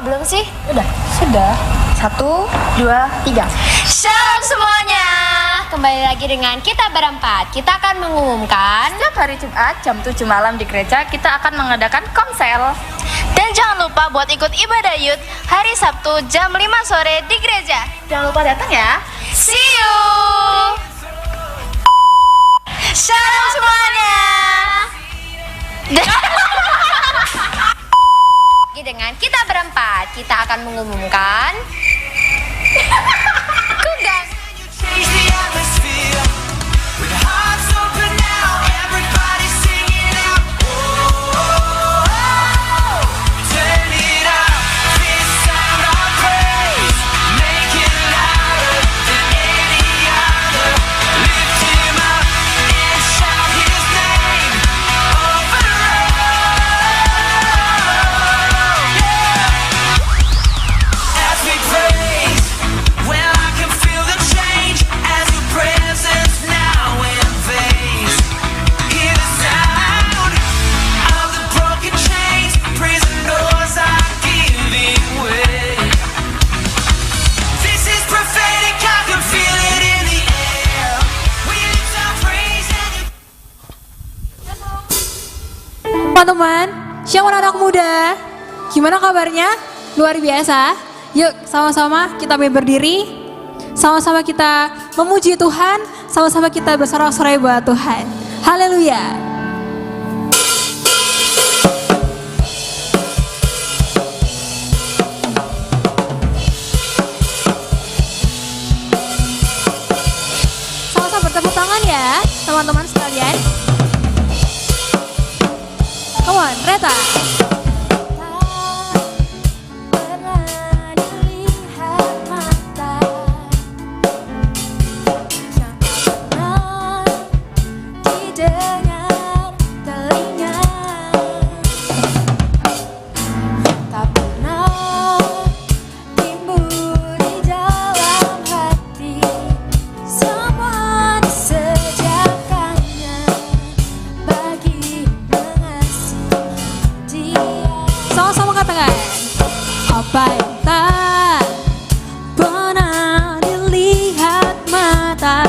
belum sih? Udah, sudah. 1, 2, 3. Shalom semuanya. Kembali lagi dengan kita berempat. Kita akan mengumumkan Setiap hari Jumat jam 7 malam di gereja kita akan mengadakan komsel. dan jangan lupa buat ikut ibadah youth hari Sabtu jam 5 sore di gereja. Jangan lupa datang ya. See you. Shalom semuanya. Dengan kita berempat, kita akan mengumumkan Kugang. Change the atmosphere with hearts open now. Everybody singing out. Oh, oh, oh. Turn it up. This sound of praise. Make it louder than any other. Lift him up and shout his name over as we praise. Well, I can feel the change as your presence now invades. Hear the sound of the broken chains. Prison doors are giving way. This is prophetic, I can feel it in the air. We lift our praise and Teman-teman, siapa anak muda? Gimana kabarnya? Luar biasa. Yuk sama-sama kita berdiri, sama-sama kita memuji Tuhan, sama-sama kita bersorak-sorai buat Tuhan. Haleluya. Sama-sama bertepuk tangan ya, teman-teman sekalian. Come on, Reta. Sama-sama katakan, apa yang tak pernah dilihat mata,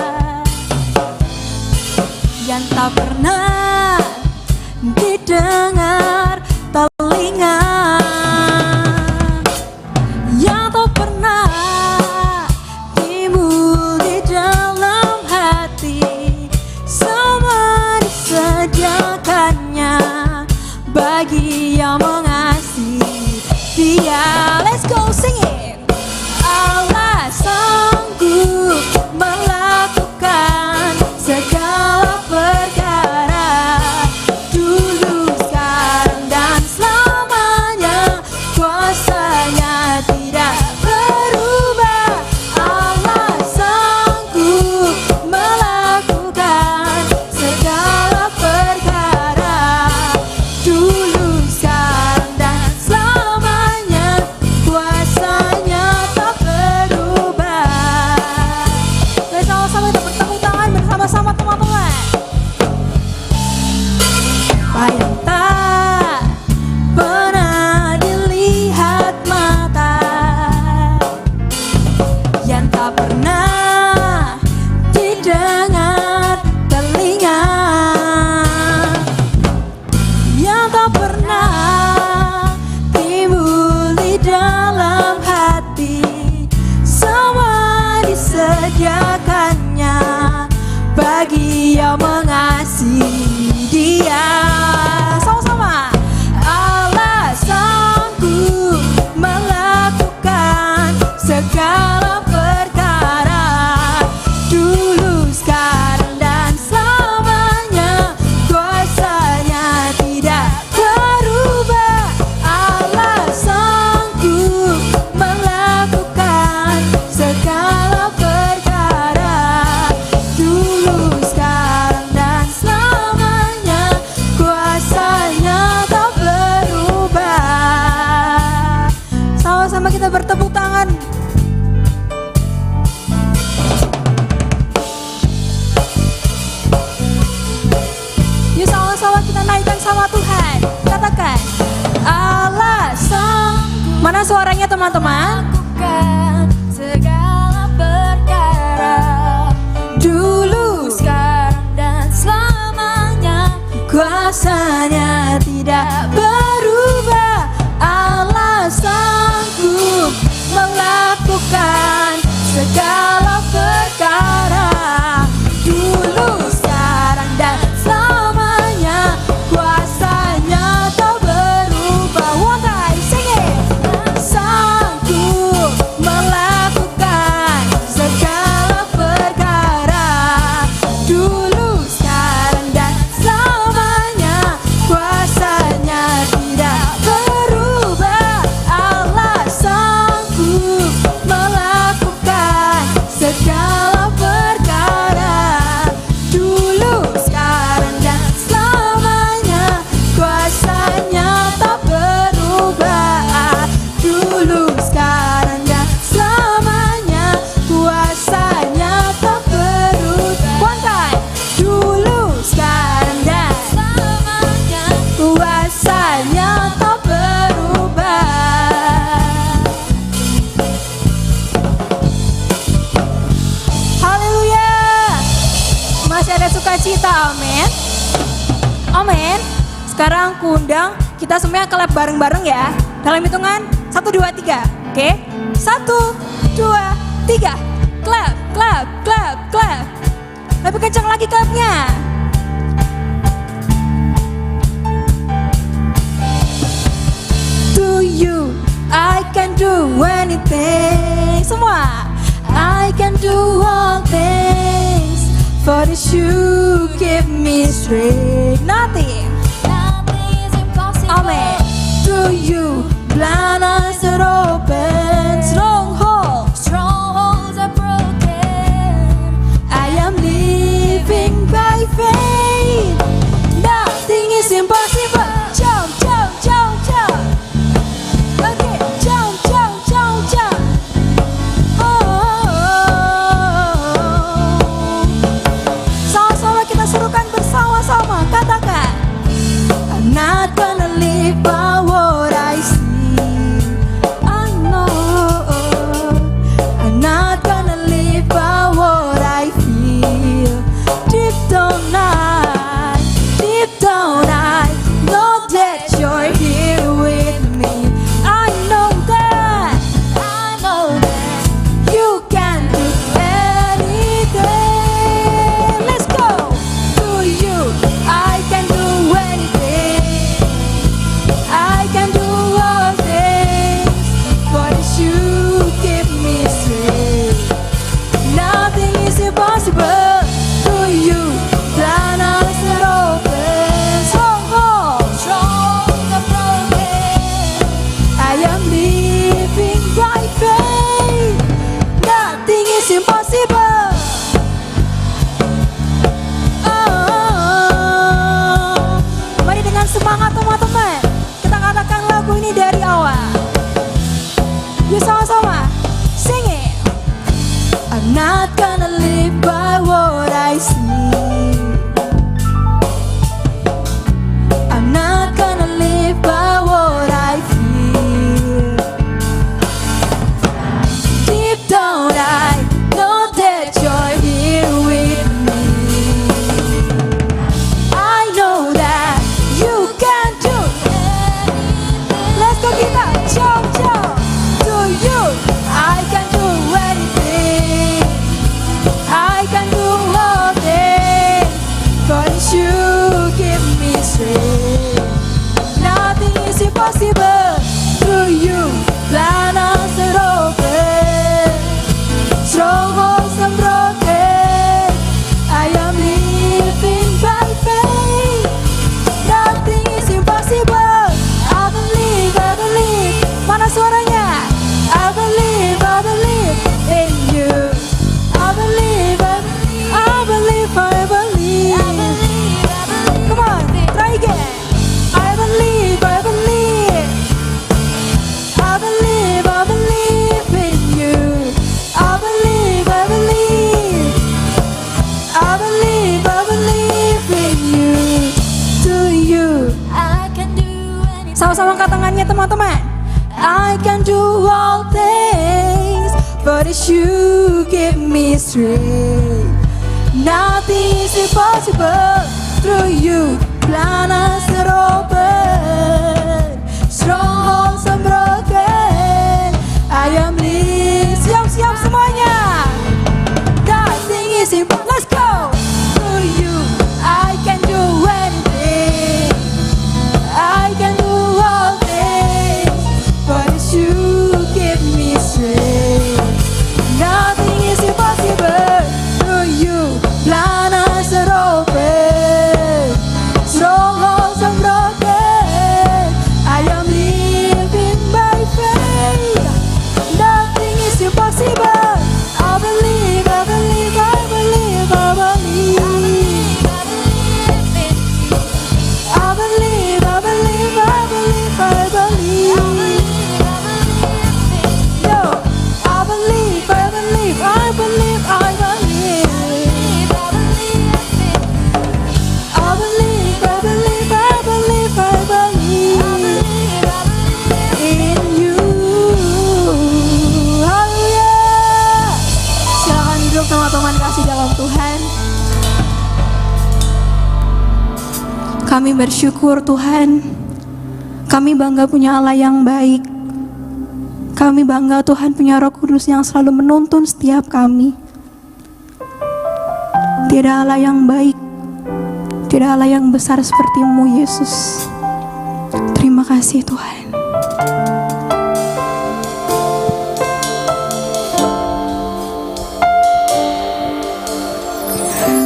yang tak pernah didengar telinga, yang tak pernah timbul di dalam hati, semua disediakannya bagi yang mengasihi Dia. Let's go sing it. Allah sanggup melakukan segala perkara, dulu, sekarang, dan selamanya. Kuasanya tidak berubah. Allah sanggup melakukan segala perkara, dulu, sekarang, dan selamanya. Kuasanya tak berubah. Mari sama-sama kita bertepuk tangan bersama-sama teman-teman. Apa yang tak pernah dilihat mata, yang tak pernah didengar telinga, yang tak pernah timbul di dalam hati, semua disediakannya bagi yang mengasihi Dia. Sama-sama. Allah sanggup melakukan segala perkara, dulu, sekarang, Mana suaranya teman-teman? Lakukan segala perkara Dulu, sekarang dan selamanya. kuasanya tidak berubah. Allah sanggup melakukan segala perkara. Dulu, sekarang dan selamanya, kuasanya tak berubah. One time, sing it. Sanggup melakukan segala perkara. Dulu, sekarang dan selamanya, kuasanya tidak berubah. Allah sanggup melakukan segala perkara. Dulu, sekarang dan selamanya, kuasanya tak berubah. Dulu, sekarang dan selamanya, kuasanya tak berubah. One time. Dulu, sekarang dan selamanya, kuasanya tak berubah. Haleluya. Masih ada sukacita, amin. Amin. Sekarang aku undang kita semuanya clap bareng-bareng ya. Dalam hitungan 1, 2, 3. Oke? 1, 2, 3. Clap, clap, clap, clap. Lebih kencang lagi clapnya. To you, I can do anything. Semua. I can do all things. For this you give me strength. Nothing. Nothing is impossible. Amen. To you, blind eyes are open. Strongholds. Strongholds are broken. I am living by faith. Nothing is impossible. Jump, jump, jump, jump. Okay, jump, jump, jump, jump. Sama-sama kita serukan bersama-sama. Katakan, I'm not gonna live by what I see. I know I'm not gonna live by what I feel. Deep down I know that you're here with me. I know that you can do anything. Let's go. To you, I can do anything. I can do all things. For this you give me strength. Nothing is impossible. To you, blind eyes are open. Strongholds are broken. I am living by faith. Nothing is impossible. Oh, mari dengan semangat teman-teman, kita katakan lagu ini dari awal. Yuk sama-sama, sing it. I'm not gonna live by what I see. I'm not gonna live by what I feel. Deep down I know that you're here with me. I know that you can do anything. Let's go kita, jump, jump. To you, I can do anything. I can do all things. Cause you give me strength. Nothing is impossible. To you, blind eyes are open. Strongholds are broken. I am living by faith. Nothing is impossible. I believe, I believe. Mana suaranya? I believe in you. I believe, I believe, I believe. Come on, try again. I believe, I believe. I believe, I believe in you. I believe, I believe. I believe, I believe in you. To you. I can do anything. Sama-sama angkat tangannya teman-teman. I can do all things, but it's you give me strength. Nothing is impossible through you. Planets are open, strongholds are broken. I am living. Siap-siap semuanya. Nothing is impossible. Let's go. Through you, I can do anything. I can do all things, but it's you give me strength. Nothing is impossible through you. Planets are open, strongholds are broken. I am living by faith. Nothing is impossible. I believe, I believe, I believe, I believe. I believe, I believe, I believe, I believe. Yo, I believe, I believe, I believe, I believe. I believe, I believe, I believe, I believe in you. Haleluya. Silakan duduk teman-teman kasih dalam Tuhan. Kami bersyukur Tuhan. Kami bangga punya Allah yang baik. Kami bangga Tuhan punya Roh Kudus yang selalu menuntun setiap kami. Tiada Allah yang baik, tidak Allah yang besar seperti-Mu Yesus. Terima kasih Tuhan.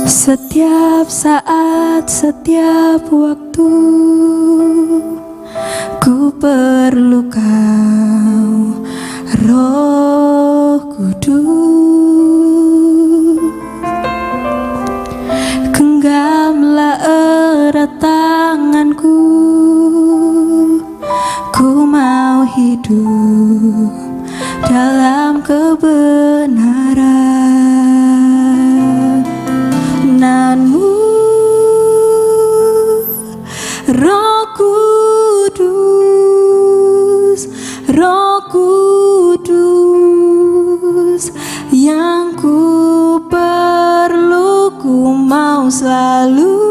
Setiap saat, setiap waktu, ku perlu Kau, Roh Kudus. Genggamlah erat tanganku, ku mau hidup dalam kebenaran. Nan-Mu, Roh Kudus, Roh Kudus, yang ku perlu, ku mau selalu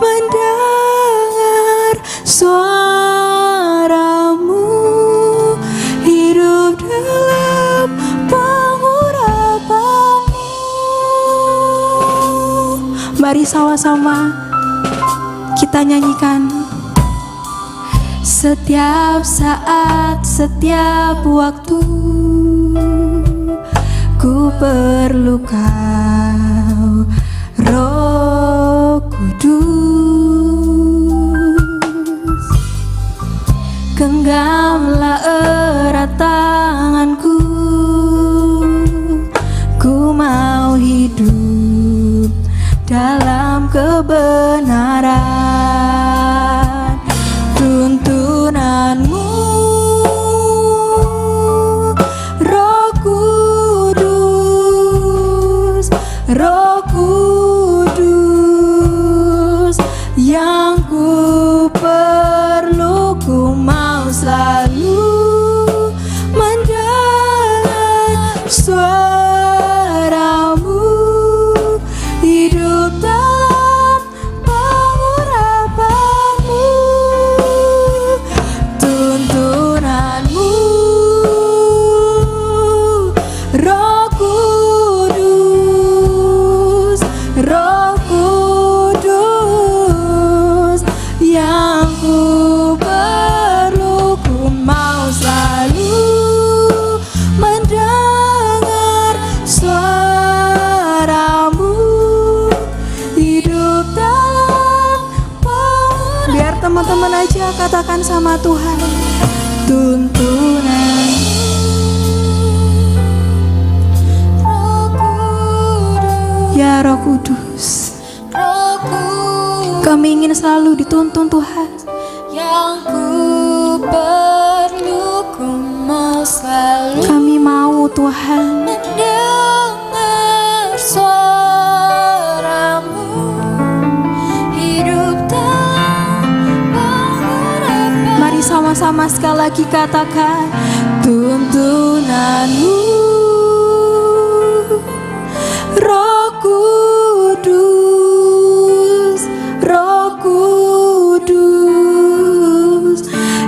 mendengar suara-Mu, hidup dalam pengurapan-Mu. Mari sama-sama kita nyanyikan. Setiap saat, setiap waktu, ku perlu Kau, Roh Kudus. Genggamlah erat tanganku, ku mau hidup dalam kebenaran. Tuntunan-Mu, Roh Kudus, Roh Kudus, yang ku perlu, ku mau selalu mendengar suara-Mu, hidup dalam pengurapan-Mu. Tuntunan-Mu, Roh Kudus, Roh Kudus, yang ku perlu, ku mau selalu mendengar suara-Mu, hidup dalam pengurapan. Biar teman-teman aja katakan sama Tuhan. Tuntunan ya Roh Kudus, kami ingin selalu dituntun Tuhan. Yang ku perlu, ku mau selalu, kami mau Tuhan mendengar suara-Mu, hidup dalam pengurapan. Mari sama-sama sekali lagi katakan tuntunanmu, Roh Kudus, Roh Kudus,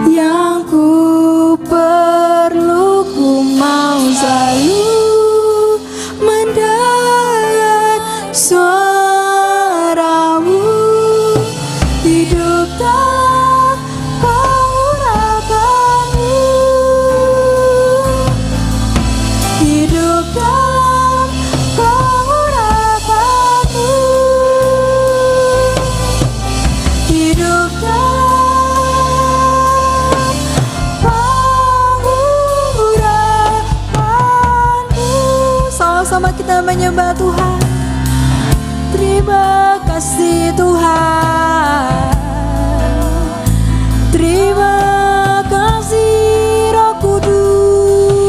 yang ku perlu, ku mau selalu mendengar suaramu, hidup dalam pengurapanmu, hidup dalam pengurapanmu, hidup dalam pengurapanmu. Sama-sama kita menyembah Tuhan. Terima kasih Tuhan, terima kasih Roh Kudus.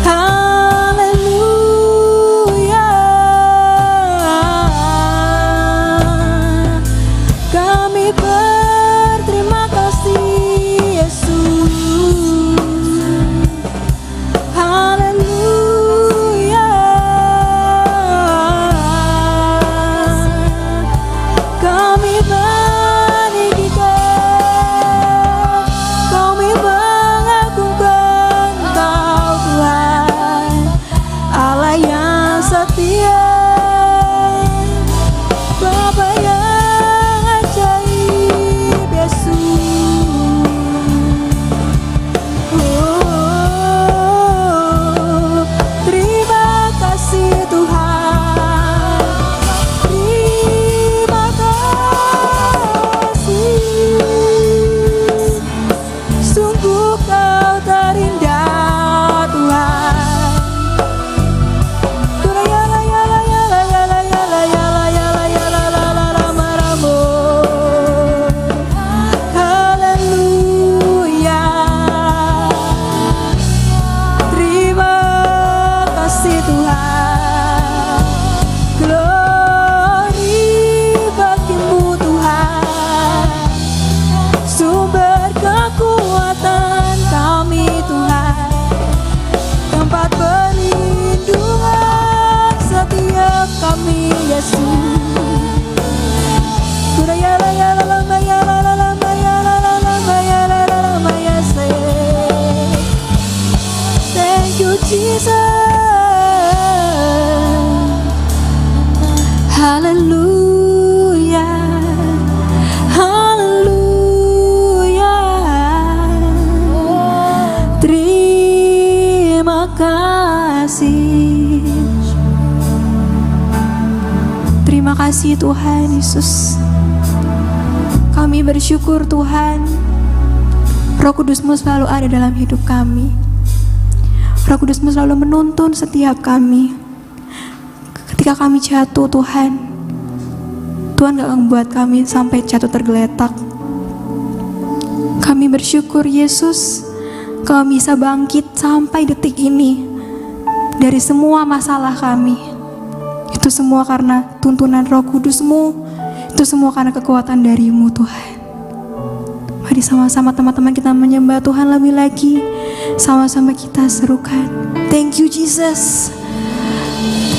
Haleluya, kami berterima kasih Yesus. Haleluya, kami meninggikan, kami mengagungkan Engkau Tuhan, Allah yang setia, Bapa yang ajaib Yesus. Oh, terima kasih Tuhan, terima kasih. Sungguh Kau terindah Tuhan. Haleluya, terima kasih Tuhan. Glory bagimu Tuhan, sumber kekuatan kami Tuhan, tempat perlindungan setiap kami Yesus. Thank you Jesus. Haleluya, haleluya, terima kasih. Terima kasih Tuhan Yesus. Kami bersyukur Tuhan, Roh Kudus-Mu selalu ada dalam hidup kami. Roh Kudus-Mu selalu menuntun setiap kami. Ketika kami jatuh Tuhan, Tuhan gak membuat kami sampai jatuh tergeletak. Kami bersyukur Yesus, kami bisa bangkit sampai detik ini dari semua masalah kami. Itu semua karena tuntunan Roh Kudus-Mu, itu semua karena kekuatan dari-Mu Tuhan. Mari sama-sama teman-teman kita menyembah Tuhan lebih lagi. Sama-sama kita serukan. Thank you Jesus.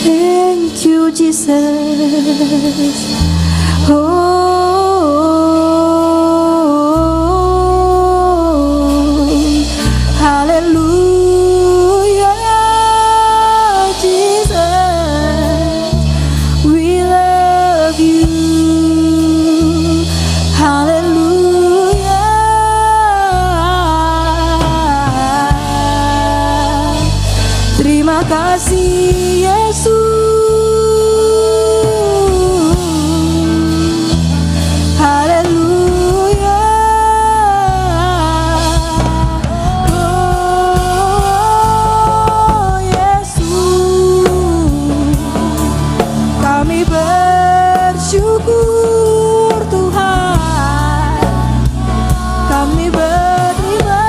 Thank you Jesus. Oh, haleluya Jesus. We love you. Haleluya. Terima kasih Yesus. Haleluya. Oh Yesus, kami bersyukur Tuhan, kami berterima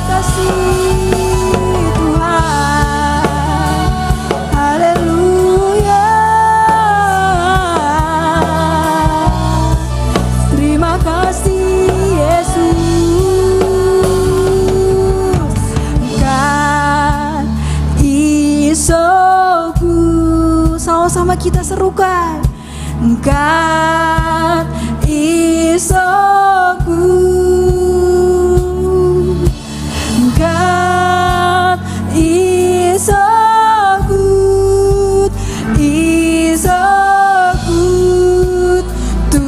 kasih Tuhan. Haleluya. isoku. Sama-sama kita serukan. God isoku. God is so good, is so good to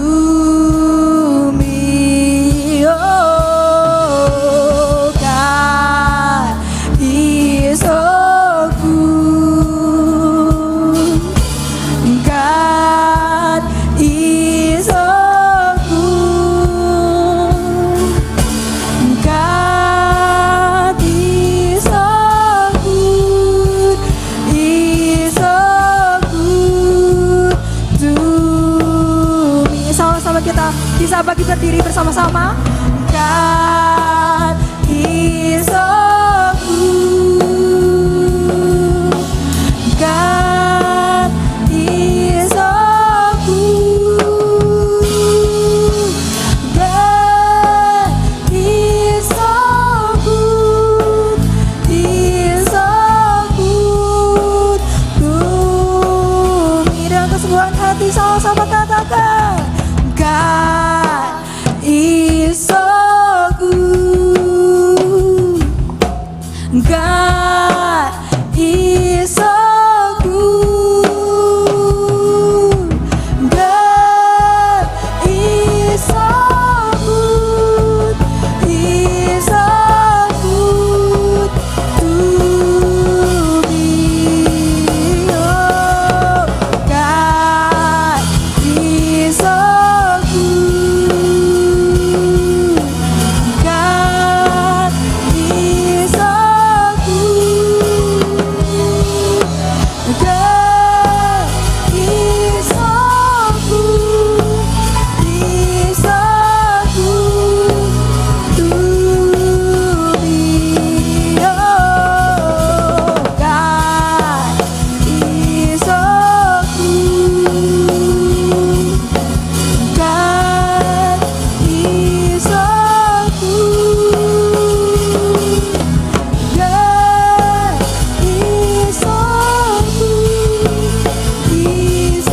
me. Oh, God is so good. God is so good. God is so good, is so good to me. Sama-sama kita bisa bagi berdiri bersama-sama. God is so good. God is so good. God is so good. Is so good to me. Dengan kesungguhan hati sama-sama katakan, God is so good. God is so good. God is so good. Is so good to me. Oh, God is so good. God is so good. God is so good. Is so good to me. Oh, God is so good. God is so good. God is so good. He's so good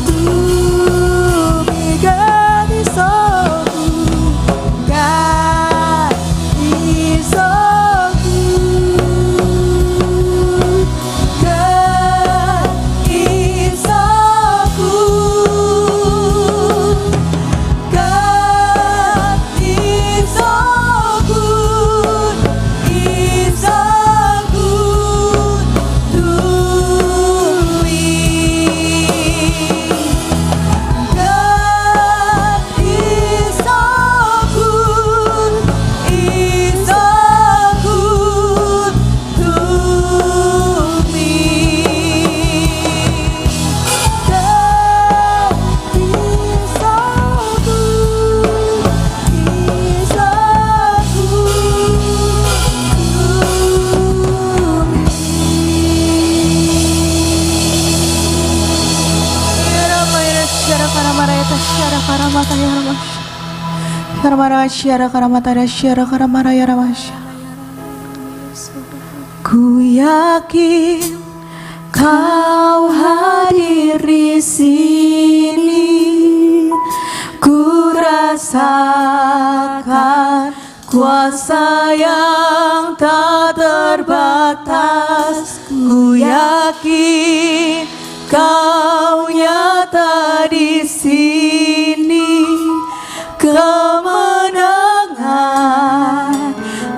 to me. God is so good. God is so good. God is so good. God is so good. Is so good to me. God is so good. Is so good to me. God is so good. Is so Ku yakin Kau hadir di sini. Ku rasakan kuasa yang tak terbatas. Ku yakin Kau nyata di sini. Kemenangan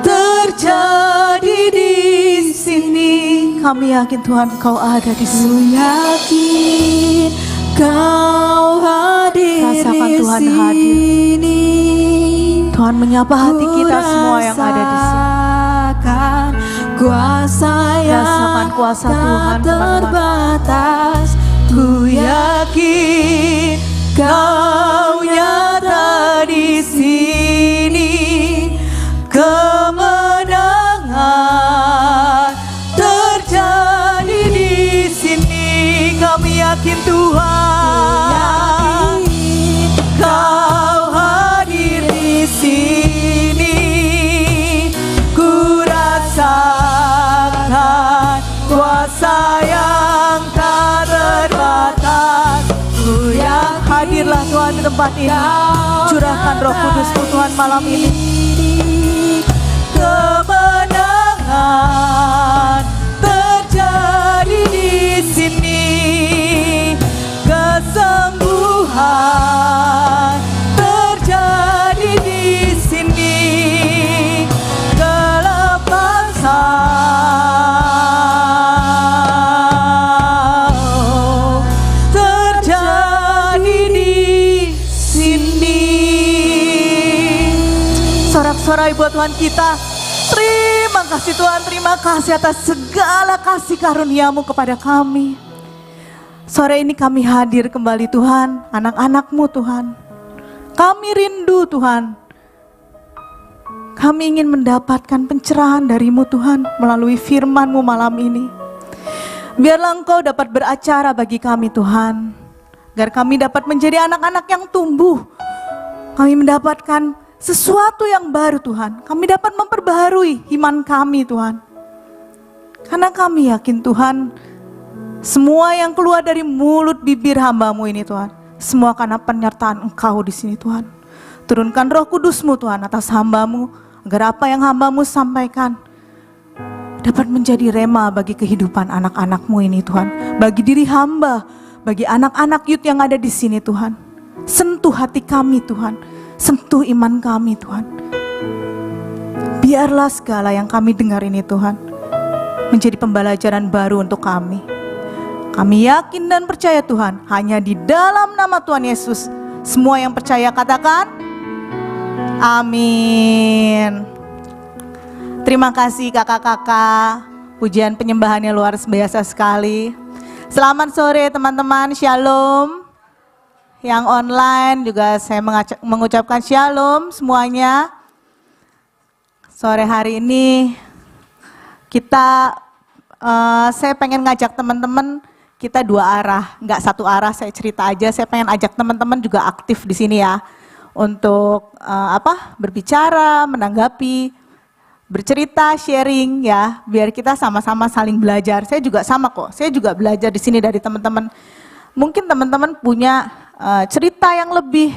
terjadi di sini. Kami yakin Tuhan Kau ada di sini. Ku yakin Kau hadir. Rasakan Tuhan hadir. Tuhan menyapa hati kita semua yang ada di sini. Kuasa yang rasakan kuasa Tuhan terbatas. Ku yakin Kau nyata di sini. Kemenangan terjadi di sini. Kami yakin Tuhan Kau hadir di sini. Ku rasakan tempat ini. Curahkan Roh Kudus-Mu Tuhan malam ini. Kemenangan terjadi di sini, kesembuhan terjadi di sini, kelepasan terjadi di sini. Sorak-sorai buat Tuhan kita. Terima kasih Tuhan, terima kasih atas segala kasih karunia-Mu kepada kami. Sore ini kami hadir kembali Tuhan, anak-anak-Mu Tuhan. Kami rindu Tuhan. Kami ingin mendapatkan pencerahan dari-Mu Tuhan melalui firman-Mu malam ini. Biarlah Engkau dapat beracara bagi kami Tuhan. Agar kami dapat menjadi anak-anak yang tumbuh. Kami mendapatkan sesuatu yang baru Tuhan. Kami dapat memperbaharui iman kami Tuhan. Karena kami yakin Tuhan, semua yang keluar dari mulut bibir hamba-Mu ini Tuhan, semua karena penyertaan Engkau di sini Tuhan. Turunkan Roh Kudus-Mu Tuhan atas hamba-Mu, agar apa yang hamba-Mu sampaikan dapat menjadi rema bagi kehidupan anak-anak-Mu ini Tuhan. Bagi diri hamba, bagi anak-anak youth yang ada di sini Tuhan. Sentuh hati kami Tuhan. Sentuh iman kami Tuhan. Biarlah segala yang kami dengar ini Tuhan menjadi pembelajaran baru untuk kami. Kami yakin dan percaya Tuhan, hanya di dalam nama Tuhan Yesus. Semua yang percaya katakan amin. Terima kasih kakak-kakak. Pujian penyembahannya luar biasa sekali. Selamat sore teman-teman, shalom. Yang online juga saya mengucapkan shalom semuanya. Sore hari ini saya pengen ngajak teman-teman kita dua arah, nggak satu arah. Saya cerita aja. Saya pengen ajak teman-teman juga aktif di sini ya, untuk berbicara, menanggapi, bercerita, sharing ya, biar kita sama-sama saling belajar. Saya juga sama kok. Saya juga belajar di sini dari teman-teman. Mungkin teman-teman punya cerita yang lebih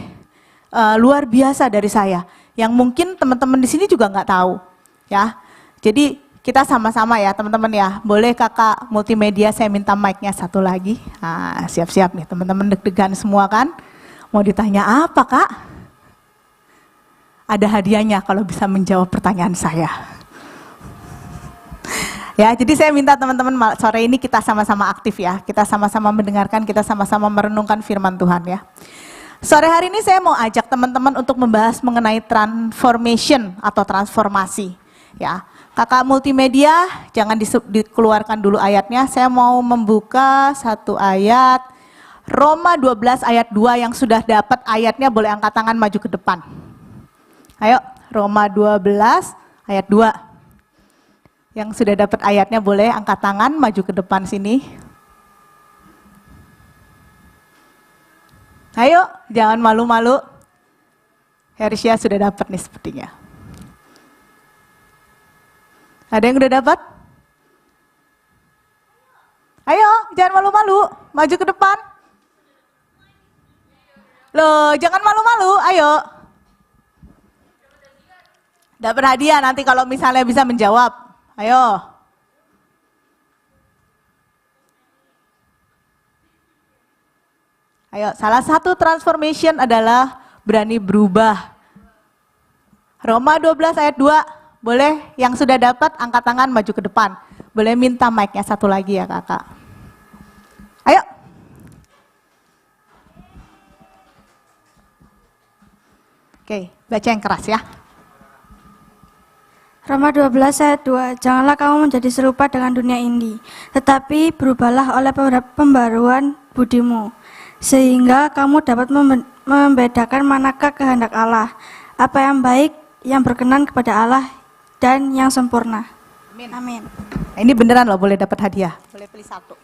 luar biasa dari saya, yang mungkin teman-teman di sini juga nggak tahu, ya. Jadi kita sama-sama ya teman-teman ya. Boleh kakak multimedia saya minta mic-nya satu lagi. Nah, siap-siap nih teman-teman, deg-degan semua kan? Mau ditanya apa kak? Ada hadiahnya kalau bisa menjawab pertanyaan saya. Ya, jadi saya minta teman-teman sore ini kita sama-sama aktif ya. Kita sama-sama mendengarkan, kita sama-sama merenungkan firman Tuhan ya. Sore hari ini saya mau ajak teman-teman untuk membahas mengenai transformation atau transformasi. Ya, kakak multimedia jangan dikeluarkan dulu ayatnya. Saya mau membuka satu ayat. Roma 12 ayat 2 yang sudah dapat ayatnya boleh angkat tangan maju ke depan. Ayo, Roma 12 ayat 2. Yang sudah dapat ayatnya boleh angkat tangan, maju ke depan sini. Ayo, jangan malu-malu. Hersya sudah dapat nih sepertinya. Ada yang udah dapat? Ayo, jangan malu-malu, maju ke depan. Loh, jangan malu-malu, ayo. Dapat hadiah nanti kalau misalnya bisa menjawab. Ayo. Ayo, salah satu transformation adalah berani berubah. Roma 12 ayat 2, boleh yang sudah dapat angkat tangan maju ke depan. Boleh minta mic-nya satu lagi ya kakak. Ayo. Oke, baca yang keras ya. Roma 12 ayat 2, janganlah kamu menjadi serupa dengan dunia ini, tetapi berubahlah oleh pembaruan budimu, sehingga kamu dapat membedakan manakah kehendak Allah, apa yang baik, yang berkenan kepada Allah, dan yang sempurna. Amin. Amin. Ini beneran loh boleh dapat hadiah. Boleh pilih satu.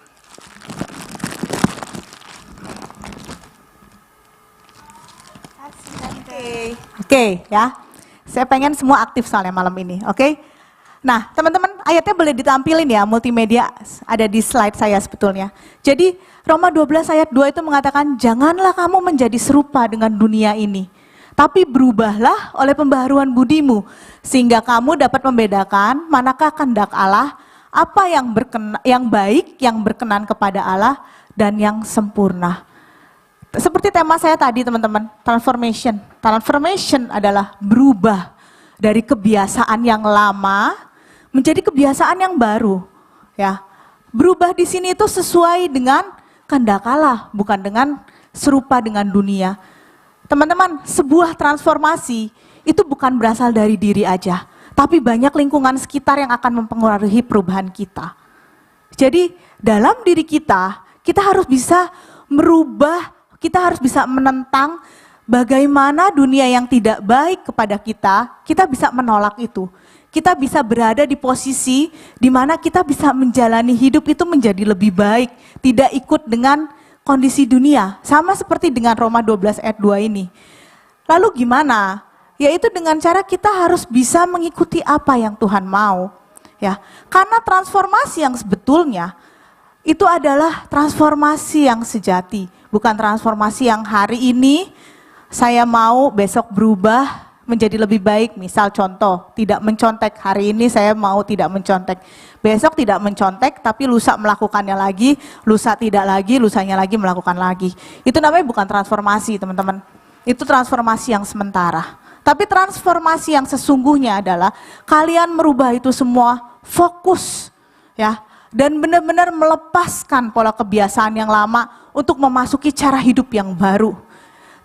Oke ya. Saya pengen semua aktif soalnya malam ini, oke? Nah, teman-teman, ayatnya boleh ditampilin ya, multimedia ada di slide saya sebetulnya. Jadi, Roma 12 ayat 2 itu mengatakan, janganlah kamu menjadi serupa dengan dunia ini, tapi berubahlah oleh pembaharuan budimu, sehingga kamu dapat membedakan manakah kehendak Allah, apa yang baik, yang berkenan kepada Allah, dan yang sempurna. Seperti tema saya tadi teman-teman, transformation. Transformation adalah berubah dari kebiasaan yang lama menjadi kebiasaan yang baru. Ya, berubah di sini itu sesuai dengan kehendak Allah, bukan dengan serupa dengan dunia. Teman-teman, sebuah transformasi itu bukan berasal dari diri aja, tapi banyak lingkungan sekitar yang akan mempengaruhi perubahan kita. Jadi dalam diri kita harus bisa merubah. Kita harus bisa menentang bagaimana dunia yang tidak baik kepada kita bisa menolak itu. Kita bisa berada di posisi di mana kita bisa menjalani hidup itu menjadi lebih baik, tidak ikut dengan kondisi dunia. Sama seperti dengan Roma 12 ayat 2 ini. Lalu gimana? Yaitu dengan cara kita harus bisa mengikuti apa yang Tuhan mau. Ya, karena transformasi yang sebetulnya itu adalah transformasi yang sejati. Bukan transformasi yang hari ini saya mau besok berubah menjadi lebih baik. Misal contoh, tidak mencontek. Hari ini saya mau tidak mencontek. Besok tidak mencontek tapi lusa melakukannya lagi, lusa tidak lagi, lusanya lagi melakukan lagi. Itu namanya bukan transformasi teman-teman. Itu transformasi yang sementara. Tapi transformasi yang sesungguhnya adalah kalian merubah itu semua fokus ya. Dan benar-benar melepaskan pola kebiasaan yang lama untuk memasuki cara hidup yang baru.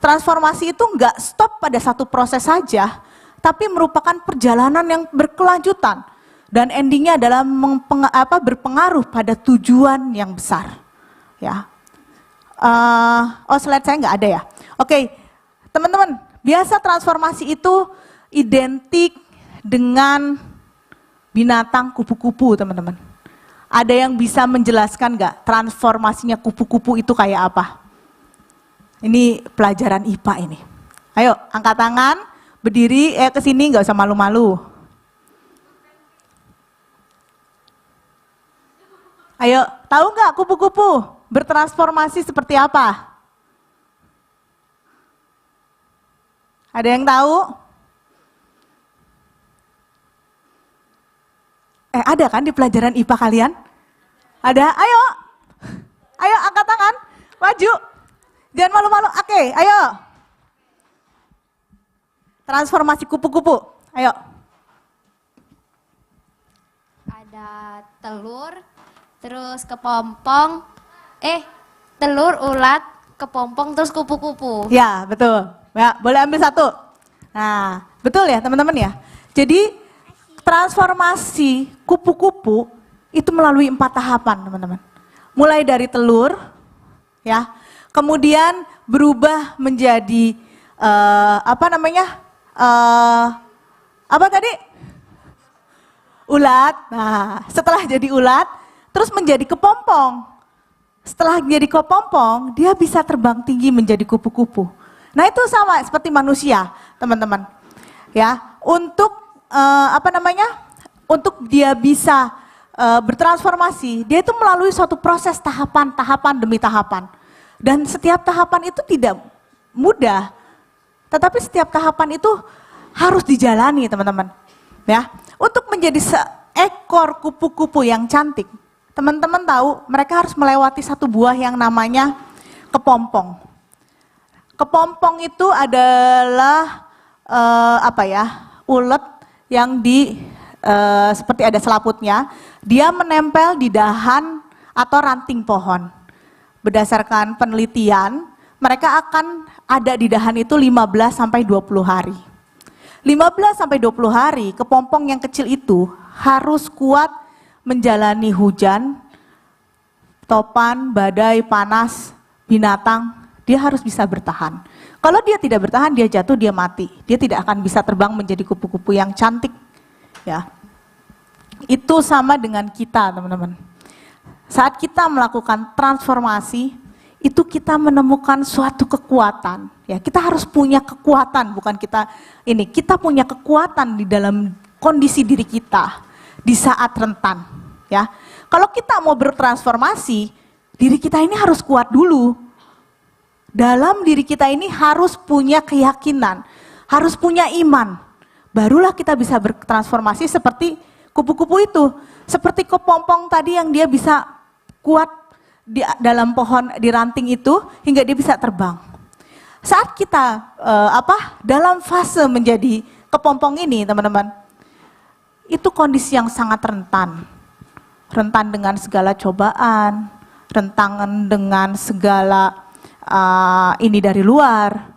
Transformasi itu enggak stop pada satu proses saja, tapi merupakan perjalanan yang berkelanjutan. Dan endingnya adalah berpengaruh pada tujuan yang besar. Ya. Slide saya enggak ada ya. Oke, teman-teman, biasa transformasi itu identik dengan binatang kupu-kupu, teman-teman. Ada yang bisa menjelaskan nggak transformasinya kupu-kupu itu kayak apa? Ini pelajaran IPA ini. Ayo, angkat tangan, berdiri, ke sini nggak usah malu-malu. Ayo, tahu nggak kupu-kupu bertransformasi seperti apa? Ada yang tahu? Ada kan di pelajaran IPA kalian? Ada? Ayo. Ayo angkat tangan. Maju. Jangan malu-malu. Oke, ayo. Transformasi kupu-kupu. Ayo. Ada telur, terus kepompong. Telur, ulat, kepompong, terus kupu-kupu. Ya, betul. Ya, boleh ambil satu. Nah, betul ya teman-teman ya. Jadi transformasi kupu-kupu itu melalui 4 tahapan, teman-teman. Mulai dari telur, ya, kemudian berubah menjadi apa tadi? Ulat. Nah, setelah jadi ulat, terus menjadi kepompong. Setelah jadi kepompong, dia bisa terbang tinggi menjadi kupu-kupu. Nah, itu sama seperti manusia, teman-teman. Ya, untuk untuk dia bisa bertransformasi, dia itu melalui suatu proses tahapan demi tahapan. Dan setiap tahapan itu tidak mudah, tetapi setiap tahapan itu harus dijalani, teman-teman. Ya, untuk menjadi seekor kupu-kupu yang cantik, teman-teman tahu mereka harus melewati satu buah yang namanya kepompong. Kepompong itu adalah ulet yang seperti ada selaputnya, dia menempel di dahan atau ranting pohon. Berdasarkan penelitian, mereka akan ada di dahan itu 15 sampai 20 hari. 15 sampai 20 hari, kepompong yang kecil itu harus kuat menjalani hujan, topan, badai, panas, binatang, dia harus bisa bertahan. Kalau dia tidak bertahan, dia jatuh, dia mati. Dia tidak akan bisa terbang menjadi kupu-kupu yang cantik. Ya, itu sama dengan kita, teman-teman. Saat kita melakukan transformasi, itu kita menemukan suatu kekuatan. Ya, kita harus punya kekuatan, bukan kita punya kekuatan di dalam kondisi diri kita. di saat rentan, ya. Kalau kita mau bertransformasi, diri kita ini harus kuat dulu. Dalam diri kita ini harus punya keyakinan, harus punya iman. Barulah kita bisa bertransformasi seperti kupu-kupu itu. Seperti kepompong tadi yang dia bisa kuat di dalam pohon, di ranting itu hingga dia bisa terbang. Saat kita dalam fase menjadi kepompong ini, teman-teman, itu kondisi yang sangat rentan. Rentan dengan segala cobaan, rentan dengan segala ini dari luar.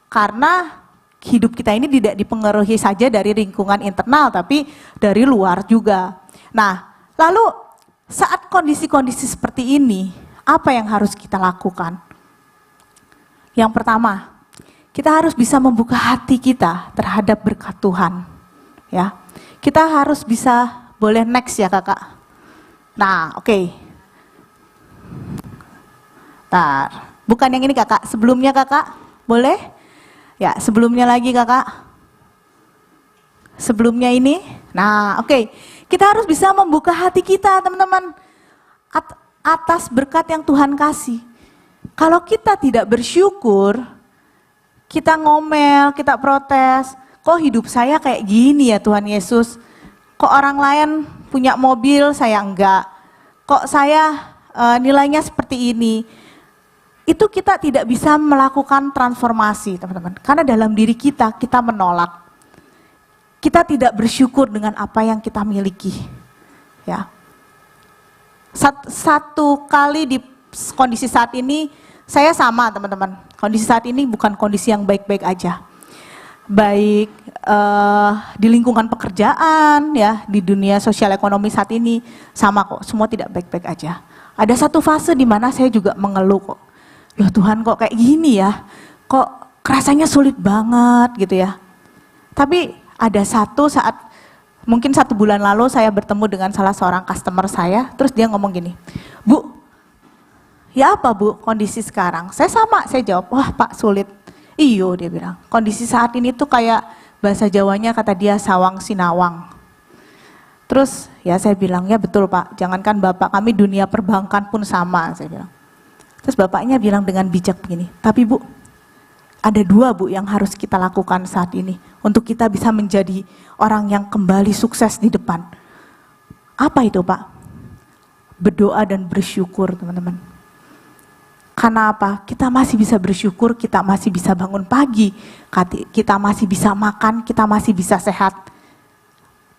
Karena hidup kita ini tidak dipengaruhi saja dari lingkungan internal, tapi dari luar juga. Nah, lalu saat kondisi-kondisi seperti ini, apa yang harus kita lakukan? Yang pertama, kita harus bisa membuka hati kita terhadap berkat Tuhan. Ya, kita harus bisa, boleh next ya kakak. Nah, oke. Bentar. Bukan yang ini kakak, sebelumnya kakak, boleh? Ya, sebelumnya lagi kakak. Sebelumnya ini. Nah, oke. Kita harus bisa membuka hati kita, teman-teman, atas berkat yang Tuhan kasih. Kalau kita tidak bersyukur, kita ngomel, kita protes, kok hidup saya kayak gini ya Tuhan Yesus? Kok orang lain punya mobil, saya enggak? Kok saya nilainya seperti ini? Itu kita tidak bisa melakukan transformasi, teman-teman. Karena dalam diri kita, kita menolak. Kita tidak bersyukur dengan apa yang kita miliki. Ya. Satu kali di kondisi saat ini, saya sama teman-teman. Kondisi saat ini bukan kondisi yang baik-baik aja. Baik di lingkungan pekerjaan, ya, di dunia sosial ekonomi saat ini, sama kok, semua tidak baik-baik aja. Ada satu fase di mana saya juga mengeluh kok. Loh Tuhan kok kayak gini ya, kok rasanya sulit banget gitu ya. Tapi ada satu saat, mungkin 1 bulan lalu saya bertemu dengan salah seorang customer saya, terus dia ngomong gini, Bu, ya apa Bu kondisi sekarang? Saya sama, saya jawab, wah Pak sulit. Iyo dia bilang, kondisi saat ini tuh kayak bahasa Jawanya kata dia sawang sinawang. Terus ya saya bilang, ya betul Pak, jangankan Bapak, kami dunia perbankan pun sama, saya bilang. Terus bapaknya bilang dengan bijak begini, tapi Bu, ada 2 Bu yang harus kita lakukan saat ini untuk kita bisa menjadi orang yang kembali sukses di depan. Apa itu Pak? Berdoa dan bersyukur teman-teman. Karena apa? Kita masih bisa bersyukur, kita masih bisa bangun pagi, kita masih bisa makan, kita masih bisa sehat.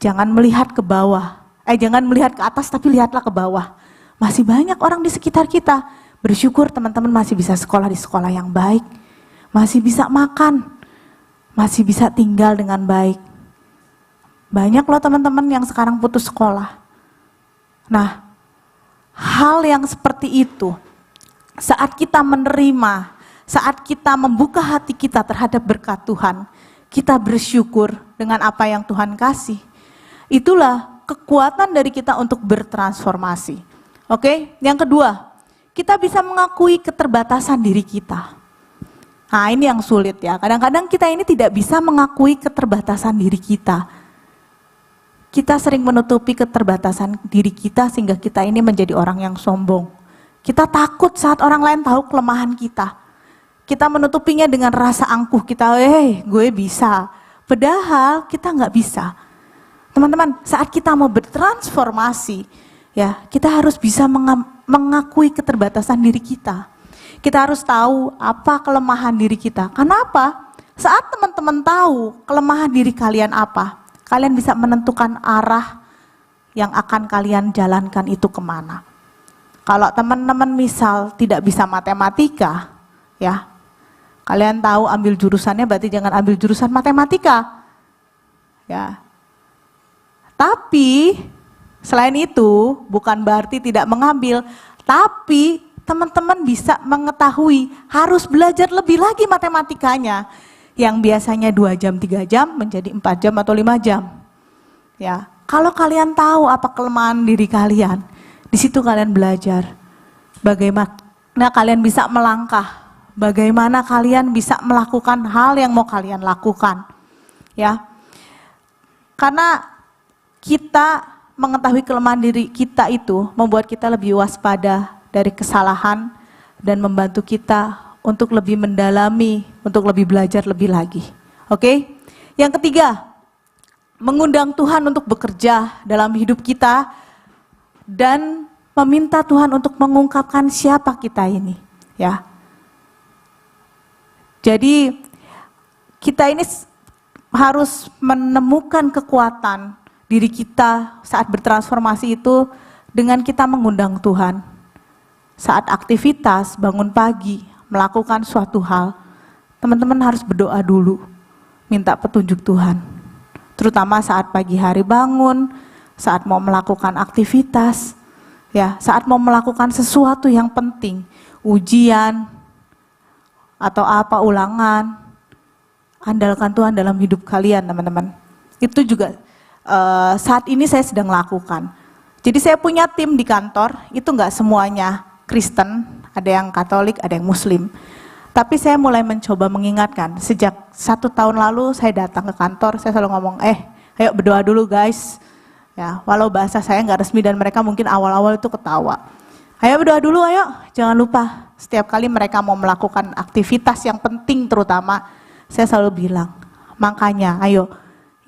Jangan melihat ke bawah, jangan melihat ke atas tapi lihatlah ke bawah. Masih banyak orang di sekitar kita. Bersyukur teman-teman masih bisa sekolah di sekolah yang baik, masih bisa makan, masih bisa tinggal dengan baik. Banyak loh teman-teman yang sekarang putus sekolah. Nah, hal yang seperti itu, saat kita menerima, saat kita membuka hati kita terhadap berkat Tuhan, kita bersyukur dengan apa yang Tuhan kasih. Itulah kekuatan dari kita untuk bertransformasi. Oke, yang kedua, kita bisa mengakui keterbatasan diri kita. Nah ini yang sulit ya, kadang-kadang kita ini tidak bisa mengakui keterbatasan diri kita. Kita sering menutupi keterbatasan diri kita sehingga kita ini menjadi orang yang sombong. Kita takut saat orang lain tahu kelemahan kita. Kita menutupinya dengan rasa angkuh kita, gue bisa. Padahal kita nggak bisa. Teman-teman, saat kita mau bertransformasi, ya kita harus bisa mengakui keterbatasan diri kita. Kita harus tahu apa kelemahan diri kita. Karena apa? Saat teman-teman tahu kelemahan diri kalian apa, kalian bisa menentukan arah yang akan kalian jalankan itu kemana. Kalau teman-teman misal tidak bisa matematika, ya, kalian tahu ambil jurusannya berarti jangan ambil jurusan matematika. Ya. Tapi selain itu bukan berarti tidak mengambil, tapi teman-teman bisa mengetahui harus belajar lebih lagi matematikanya. Yang biasanya 2 jam, 3 jam menjadi 4 jam atau 5 jam. Ya, kalau kalian tahu apa kelemahan diri kalian, di situ kalian belajar bagaimana kalian bisa melangkah, bagaimana kalian bisa melakukan hal yang mau kalian lakukan. Ya. Karena kita mengetahui kelemahan diri kita itu membuat kita lebih waspada dari kesalahan dan membantu kita untuk lebih mendalami, untuk lebih belajar lebih lagi. Oke? Yang ketiga, mengundang Tuhan untuk bekerja dalam hidup kita dan meminta Tuhan untuk mengungkapkan siapa kita ini, ya. Jadi kita ini harus menemukan kekuatan diri kita saat bertransformasi itu dengan kita mengundang Tuhan. Saat aktivitas, bangun pagi, melakukan suatu hal, teman-teman harus berdoa dulu, minta petunjuk Tuhan. Terutama saat pagi hari bangun, saat mau melakukan aktivitas, ya, saat mau melakukan sesuatu yang penting, ujian atau apa ulangan, andalkan Tuhan dalam hidup kalian, teman-teman. Itu juga saat ini saya sedang lakukan. Jadi saya punya tim di kantor, itu enggak semuanya Kristen, ada yang Katolik, ada yang Muslim. Tapi saya mulai mencoba mengingatkan, sejak 1 tahun lalu saya datang ke kantor, saya selalu ngomong, ayo berdoa dulu guys. Ya, walau bahasa saya nggak resmi dan mereka mungkin awal-awal itu ketawa. Ayo berdoa dulu, ayo. Jangan lupa, setiap kali mereka mau melakukan aktivitas yang penting terutama, saya selalu bilang, makanya ayo,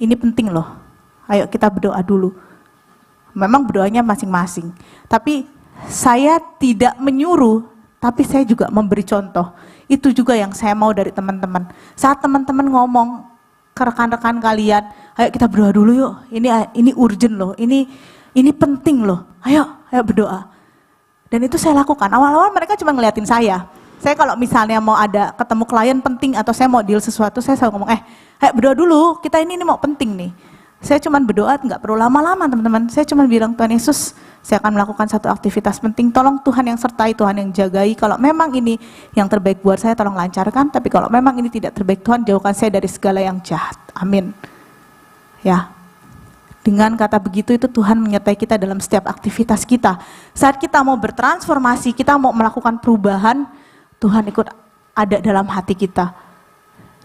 ini penting loh. Ayo kita berdoa dulu. Memang berdoanya masing-masing. Tapi saya tidak menyuruh, tapi saya juga memberi contoh. Itu juga yang saya mau dari teman-teman. Saat teman-teman ngomong ke rekan-rekan kalian, ayo kita berdoa dulu yuk. Ini urgent loh. Ini penting loh. Ayo berdoa. Dan itu saya lakukan. Awal-awal mereka cuma ngeliatin saya. Saya kalau misalnya mau ada ketemu klien penting atau saya mau deal sesuatu, saya selalu ngomong, ayo berdoa dulu. Kita ini mau penting nih. Saya cuma berdoa, nggak perlu lama-lama teman-teman. Saya cuma bilang, Tuhan Yesus, saya akan melakukan satu aktivitas penting. Tolong Tuhan yang sertai, Tuhan yang jagai. Kalau memang ini yang terbaik buat saya, tolong lancarkan. Tapi kalau memang ini tidak terbaik, Tuhan jauhkan saya dari segala yang jahat. Amin. Ya, dengan kata begitu itu Tuhan menyertai kita dalam setiap aktivitas kita. Saat kita mau bertransformasi, kita mau melakukan perubahan, Tuhan ikut ada dalam hati kita.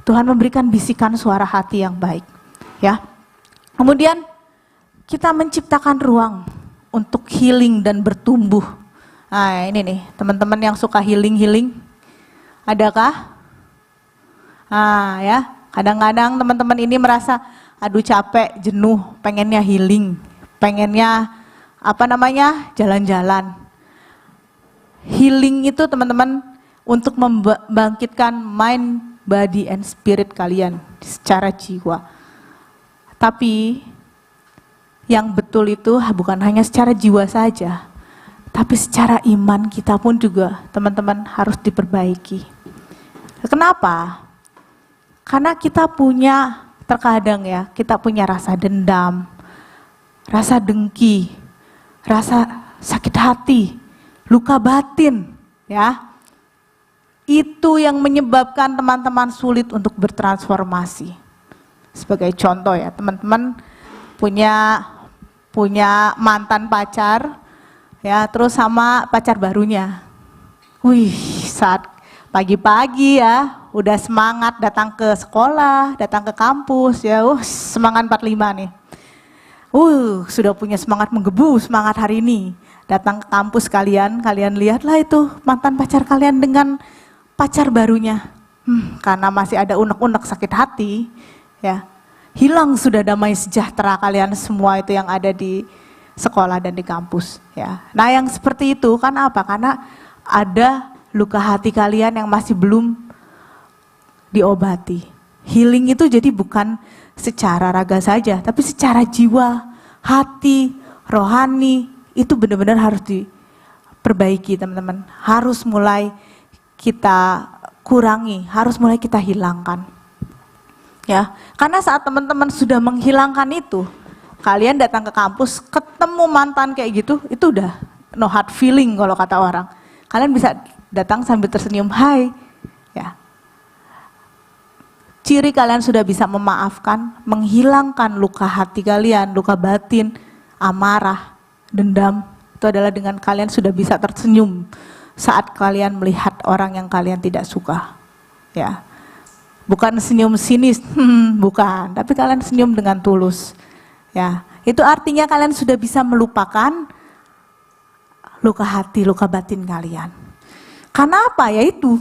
Tuhan memberikan bisikan suara hati yang baik. Ya. Kemudian kita menciptakan ruang untuk healing dan bertumbuh. Nah ini nih teman-teman yang suka healing, adakah? Nah ya, kadang-kadang teman-teman ini merasa aduh capek, jenuh, pengennya healing, pengennya jalan-jalan. Healing itu teman-teman untuk membangkitkan mind, body, and spirit kalian secara jiwa. Tapi yang betul itu bukan hanya secara jiwa saja, tapi secara iman kita pun juga teman-teman harus diperbaiki. Kenapa? Karena kita punya, terkadang ya, kita punya rasa dendam, rasa dengki, rasa sakit hati, luka batin, ya. Itu yang menyebabkan teman-teman sulit untuk bertransformasi. Sebagai contoh ya, teman-teman punya mantan pacar, ya, terus sama pacar barunya. Saat pagi-pagi ya, udah semangat datang ke sekolah, datang ke kampus ya, semangat 45 nih. Sudah punya semangat menggebu, semangat hari ini. Datang ke kampus kalian lihatlah itu mantan pacar kalian dengan pacar barunya. Karena masih ada unek-unek sakit hati, ya, hilang sudah damai sejahtera kalian semua itu yang ada di sekolah dan di kampus, ya. Nah yang seperti itu kan apa? Karena ada luka hati kalian yang masih belum diobati. Healing itu jadi bukan secara raga saja, tapi secara jiwa, hati, rohani, itu benar-benar harus diperbaiki teman-teman. Harus mulai kita kurangi, harus mulai kita hilangkan. Ya, karena saat teman-teman sudah menghilangkan itu, kalian datang ke kampus, ketemu mantan kayak gitu, itu udah no hard feeling kalau kata orang. Kalian bisa datang sambil tersenyum, hai. Ya. Ciri kalian sudah bisa memaafkan, menghilangkan luka hati kalian, luka batin, amarah, dendam, itu adalah dengan kalian sudah bisa tersenyum saat kalian melihat orang yang kalian tidak suka. Ya. Bukan senyum sinis, bukan, tapi kalian senyum dengan tulus. Ya, Itu artinya kalian sudah bisa melupakan luka hati, luka batin kalian. Karena apa? Yaitu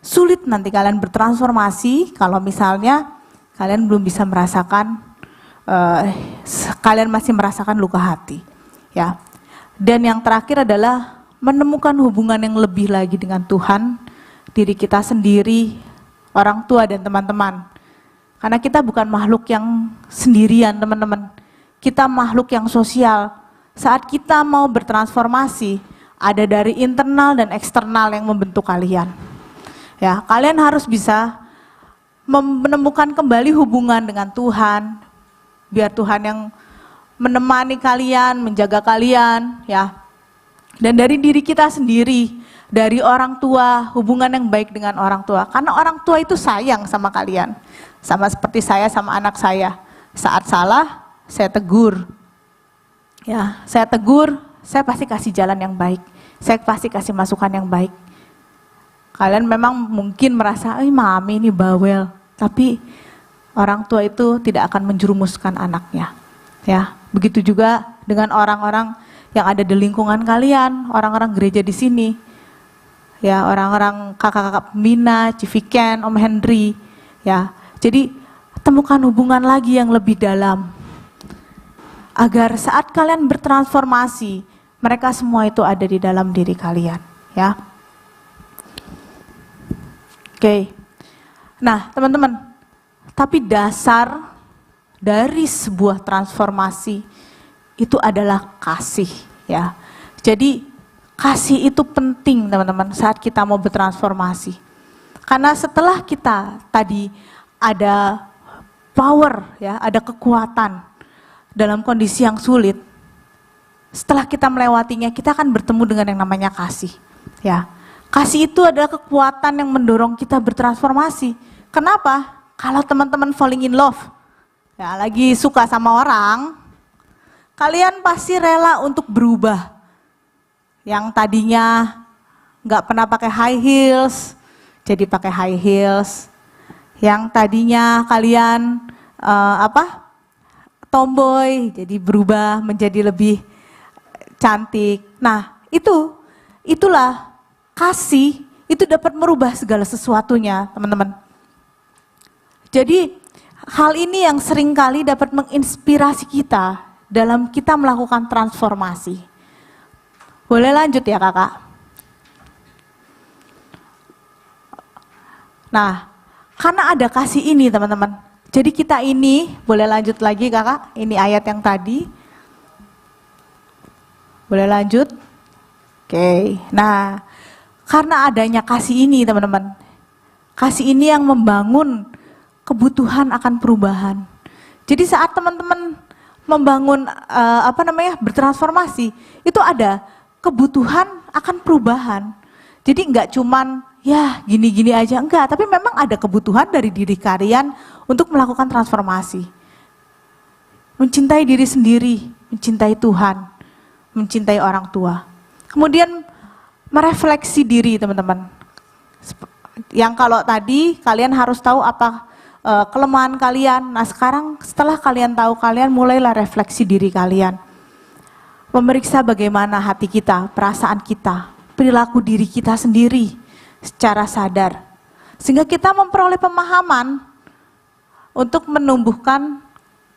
sulit nanti kalian bertransformasi kalau misalnya kalian belum bisa merasakan, kalian masih merasakan luka hati. Ya. Dan yang terakhir adalah menemukan hubungan yang lebih lagi dengan Tuhan, diri kita sendiri, orang tua dan teman-teman. Karena kita bukan makhluk yang sendirian, teman-teman. Kita makhluk yang sosial. Saat kita mau bertransformasi, ada dari internal dan eksternal yang membentuk kalian. Ya, kalian harus bisa menemukan kembali hubungan dengan Tuhan, biar Tuhan yang menemani kalian, menjaga kalian, ya. Dan dari diri kita sendiri, dari orang tua, hubungan yang baik dengan orang tua. Karena orang tua itu sayang sama kalian. Sama seperti saya sama anak saya. Saat salah, saya tegur. Ya, saya tegur, saya pasti kasih jalan yang baik. Saya pasti kasih masukan yang baik. Kalian memang mungkin merasa, mami ini bawel. Tapi orang tua itu tidak akan menjerumuskan anaknya. Ya, begitu juga dengan orang-orang yang ada di lingkungan kalian, orang-orang gereja di sini. Ya, orang-orang kakak-kakak pembina, Civiken, Om Henry. Ya, jadi temukan hubungan lagi yang lebih dalam. Agar saat kalian bertransformasi, mereka semua itu ada di dalam diri kalian. Ya. Oke. Nah, teman-teman, tapi dasar dari sebuah transformasi itu adalah kasih, ya. Jadi kasih itu penting, teman-teman, saat kita mau bertransformasi. Karena setelah kita tadi ada power, ya, ada kekuatan dalam kondisi yang sulit, setelah kita melewatinya, kita akan bertemu dengan yang namanya kasih. Ya, kasih itu adalah kekuatan yang mendorong kita bertransformasi. Kenapa? Kalau teman-teman falling in love, ya, lagi suka sama orang, kalian pasti rela untuk berubah. Yang tadinya nggak pernah pakai high heels, jadi pakai high heels. Yang tadinya kalian tomboy, jadi berubah menjadi lebih cantik. Nah, itulah kasih, itu dapat merubah segala sesuatunya, teman-teman. Jadi hal ini yang seringkali dapat menginspirasi kita dalam kita melakukan transformasi. Boleh lanjut ya, Kakak? Nah, karena ada kasih ini, teman-teman. Jadi kita ini, boleh lanjut lagi Kakak, ini ayat yang tadi. Boleh lanjut? Oke, nah karena adanya kasih ini, teman-teman. Kasih ini yang membangun kebutuhan akan perubahan. Jadi saat teman-teman membangun, bertransformasi, itu ada kebutuhan akan perubahan. Jadi enggak cuman, ya gini-gini aja, enggak. Tapi memang ada kebutuhan dari diri kalian untuk melakukan transformasi. Mencintai diri sendiri, mencintai Tuhan, mencintai orang tua. Kemudian merefleksi diri, teman-teman. Yang kalau tadi kalian harus tahu apa kelemahan kalian. Nah sekarang setelah kalian tahu, kalian mulailah refleksi diri kalian. Memeriksa bagaimana hati kita, perasaan kita, perilaku diri kita sendiri secara sadar. Sehingga kita memperoleh pemahaman untuk menumbuhkan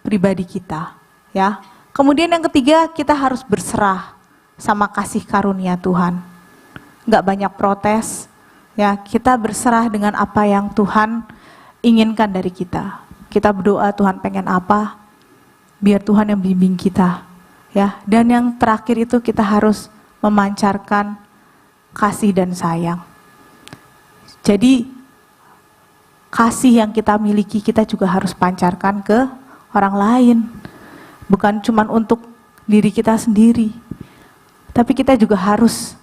pribadi kita, ya. Kemudian yang ketiga, kita harus berserah sama kasih karunia Tuhan. Enggak banyak protes, ya. Kita berserah dengan apa yang Tuhan inginkan dari kita. Kita berdoa, Tuhan pengen apa, biar Tuhan yang bimbing kita, ya. Dan yang terakhir itu kita harus memancarkan kasih dan sayang. Jadi kasih yang kita miliki kita juga harus pancarkan ke orang lain. Bukan cuma untuk diri kita sendiri. Tapi kita juga harus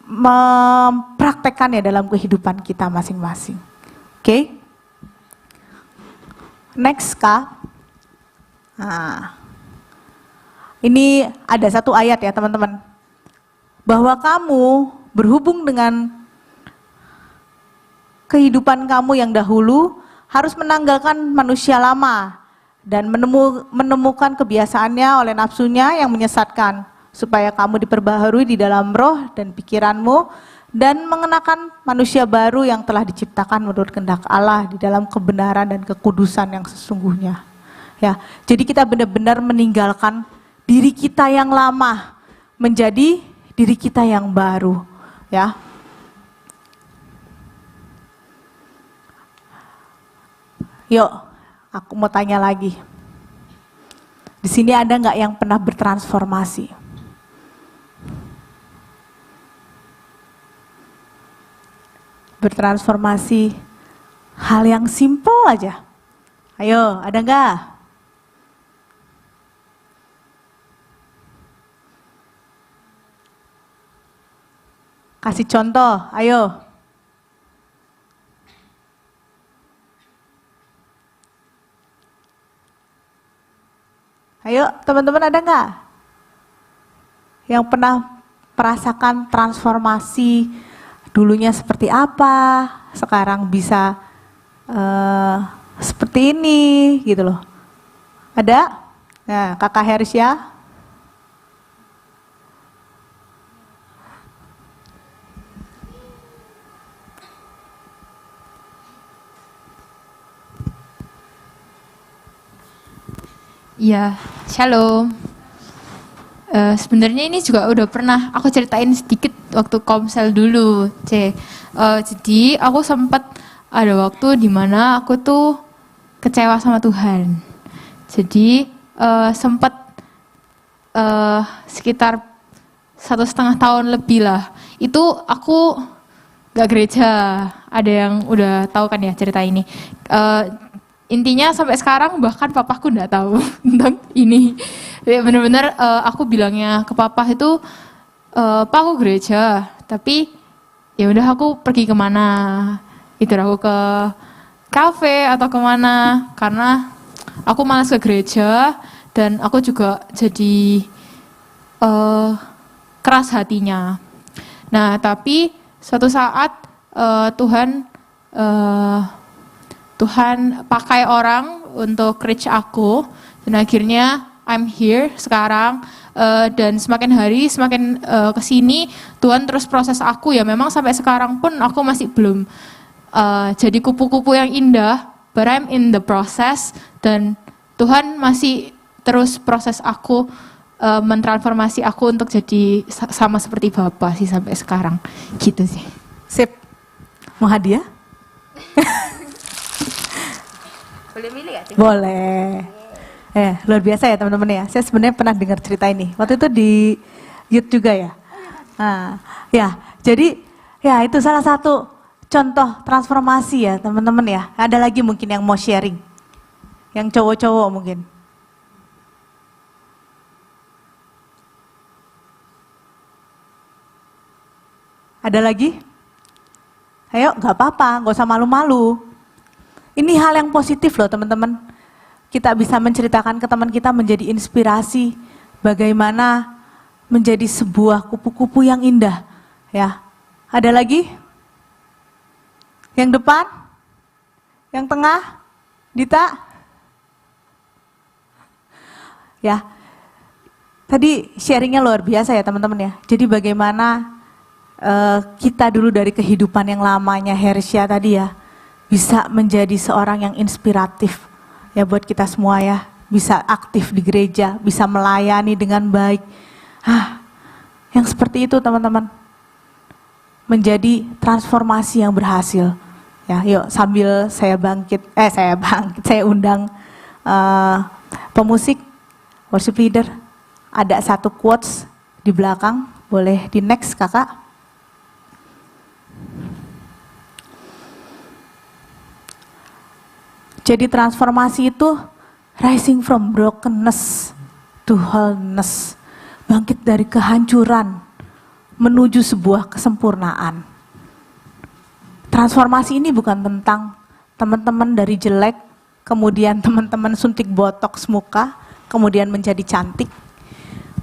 mempraktekannya dalam kehidupan kita masing-masing. Oke? Next, Kak. Nah, ini ada satu ayat ya teman-teman. Bahwa kamu berhubung dengan kehidupan kamu yang dahulu harus menanggalkan manusia lama dan menemukan kebiasaannya oleh nafsunya yang menyesatkan, supaya kamu diperbaharui di dalam roh dan pikiranmu, dan mengenakan manusia baru yang telah diciptakan menurut kehendak Allah di dalam kebenaran dan kekudusan yang sesungguhnya. Ya, jadi kita benar-benar meninggalkan diri kita yang lama menjadi diri kita yang baru, ya. Yuk, aku mau tanya lagi. Di sini ada nggak yang pernah bertransformasi? Bertransformasi hal yang simpel aja. Ayo, ada nggak? Kasih contoh, ayo. Ayo, teman-teman ada nggak yang pernah merasakan transformasi dulunya seperti apa, sekarang bisa seperti ini, gitu loh. Ada? Nah, Kakak Hersya. Iya, shalom. Sebenarnya ini juga udah pernah aku ceritain sedikit waktu komsel dulu, jadi aku sempat ada waktu di mana aku tuh kecewa sama Tuhan. Jadi sempat sekitar 1,5 tahun lebih lah. Itu aku gak gereja. Ada yang udah tahu kan ya cerita ini. Intinya sampai sekarang bahkan papaku nggak tahu tentang ini. Ya, benar-benar aku bilangnya ke papa itu, Pak aku gereja, tapi ya udah aku pergi kemana? Itu aku ke kafe atau kemana? Karena aku malas ke gereja dan aku juga jadi keras hatinya. Nah tapi suatu saat Tuhan pakai orang untuk reach aku, dan akhirnya I'm here sekarang, dan semakin hari semakin kesini Tuhan terus proses aku, ya memang sampai sekarang pun aku masih belum jadi kupu-kupu yang indah, but I'm in the process, dan Tuhan masih terus proses aku, mentransformasi aku untuk jadi sama seperti Bapa sih sampai sekarang, gitu sih. Sip, mau hadiah? Boleh milih ya? Boleh. Luar biasa ya teman-teman ya. Saya sebenarnya pernah dengar cerita ini. Waktu itu di Youth juga ya. Nah, ya, jadi ya itu salah satu contoh transformasi ya teman-teman ya. Ada lagi mungkin yang mau sharing. Yang cowok-cowok mungkin. Ada lagi? Ayo, nggak apa-apa, nggak usah malu-malu. Ini hal yang positif loh teman-teman. Kita bisa menceritakan ke teman kita, menjadi inspirasi bagaimana menjadi sebuah kupu-kupu yang indah. Ya, ada lagi? Yang depan? Yang tengah? Dita? Ya, tadi sharingnya luar biasa ya teman-teman ya. Jadi bagaimana kita dulu dari kehidupan yang lamanya Hersya tadi ya, bisa menjadi seorang yang inspiratif ya buat kita semua ya, bisa aktif di gereja, bisa melayani dengan baik. Yang seperti itu teman-teman, menjadi transformasi yang berhasil. Ya, yuk sambil saya undang pemusik, worship leader, ada satu quotes di belakang, boleh di next kakak. Jadi transformasi itu rising from brokenness to wholeness. Bangkit dari kehancuran menuju sebuah kesempurnaan. Transformasi ini bukan tentang teman-teman dari jelek, kemudian teman-teman suntik botox muka, kemudian menjadi cantik.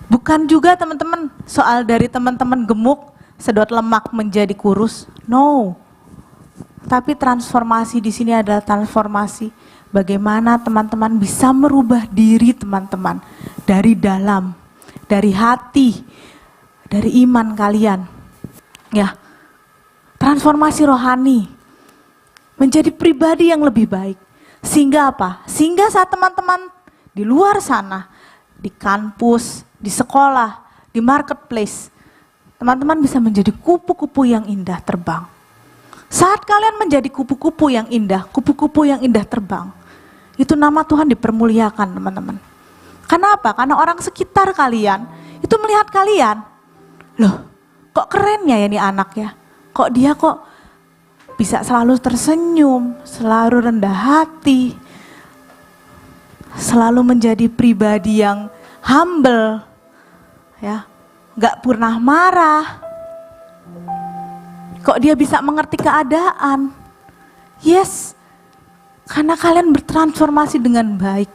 Bukan juga teman-teman soal dari teman-teman gemuk, sedot lemak menjadi kurus. No. Tapi transformasi di sini adalah transformasi bagaimana teman-teman bisa merubah diri teman-teman dari dalam, dari hati, dari iman kalian. Ya, transformasi rohani menjadi pribadi yang lebih baik. Sehingga apa? Sehingga saat teman-teman di luar sana, di kampus, di sekolah, di marketplace, teman-teman bisa menjadi kupu-kupu yang indah terbang. Saat kalian menjadi kupu-kupu yang indah, kupu-kupu yang indah terbang, itu nama Tuhan dipermuliakan teman-teman. Kenapa? Karena orang sekitar kalian itu melihat kalian, loh kok keren ya ini anak ya, kok dia kok bisa selalu tersenyum, selalu rendah hati, selalu menjadi pribadi yang humble, ya, gak pernah marah. Kok dia bisa mengerti keadaan? Yes, karena kalian bertransformasi dengan baik.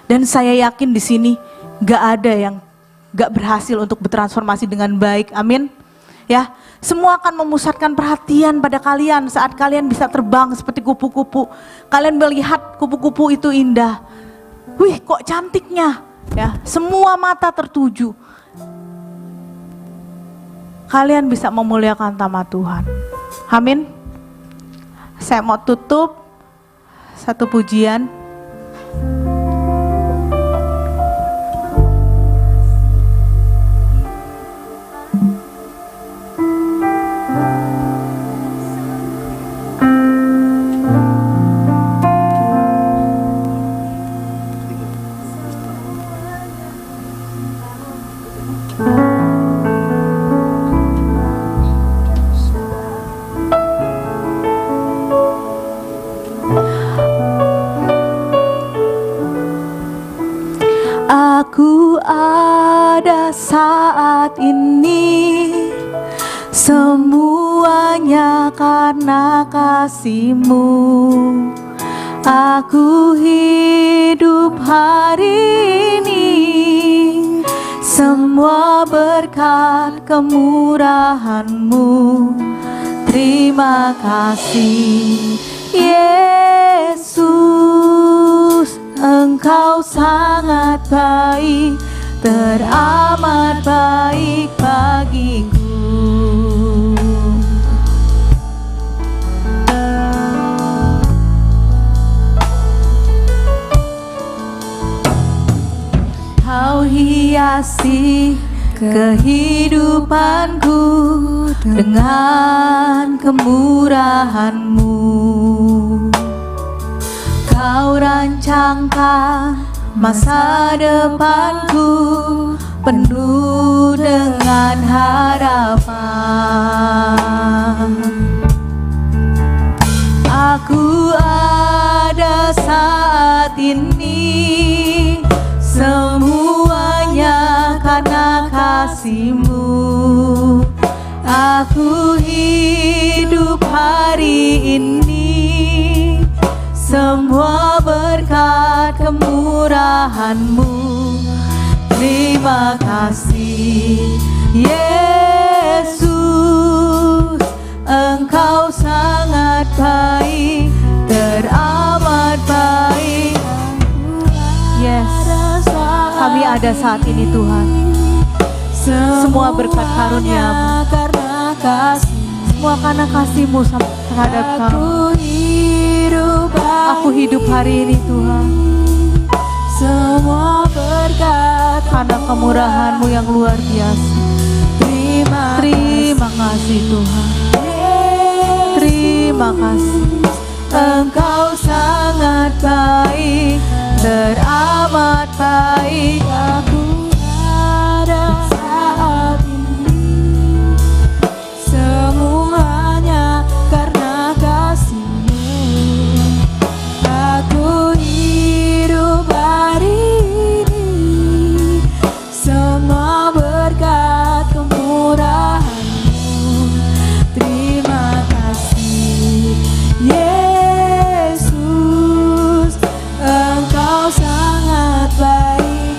Dan saya yakin di sini gak ada yang gak berhasil untuk bertransformasi dengan baik. Amin. Ya, semua akan memusatkan perhatian pada kalian saat kalian bisa terbang seperti kupu-kupu. Kalian melihat kupu-kupu itu indah. Wih, kok cantiknya. Ya, semua mata tertuju. Kalian bisa memuliakan nama Tuhan. Amin. Saya mau tutup satu pujian. Aku ada saat ini, semuanya karena kasih-Mu. Aku hidup hari ini, semua berkat kemurahan-Mu. Terima kasih Yesus, Engkau sangat baik, teramat baik bagiku. Kau hiasi kehidupanku dengan kemurahan-Mu. Kau rancangkan masa depanku penuh dengan harapan. Aku ada saat ini, semuanya karena kasih-Mu. Aku hidup hari ini, semua berkat kemurahan-Mu. Terima kasih Yesus, Engkau sangat baik, teramat baik. Yes, kami ada saat ini Tuhan. Semua berkat karunia-Mu, semua karena kasih-Mu terhadap kami. Aku hidup hari ini Tuhan, semua berkat karena kemurahan-Mu yang luar biasa. Terima kasih Tuhan. Terima kasih. Engkau sangat baik, teramat baik. Aku ada saat ini, semuanya karena kasih-Mu. Aku hidup hari ini, semua berkat kemurahan-Mu. Terima kasih Yesus, Engkau sangat baik,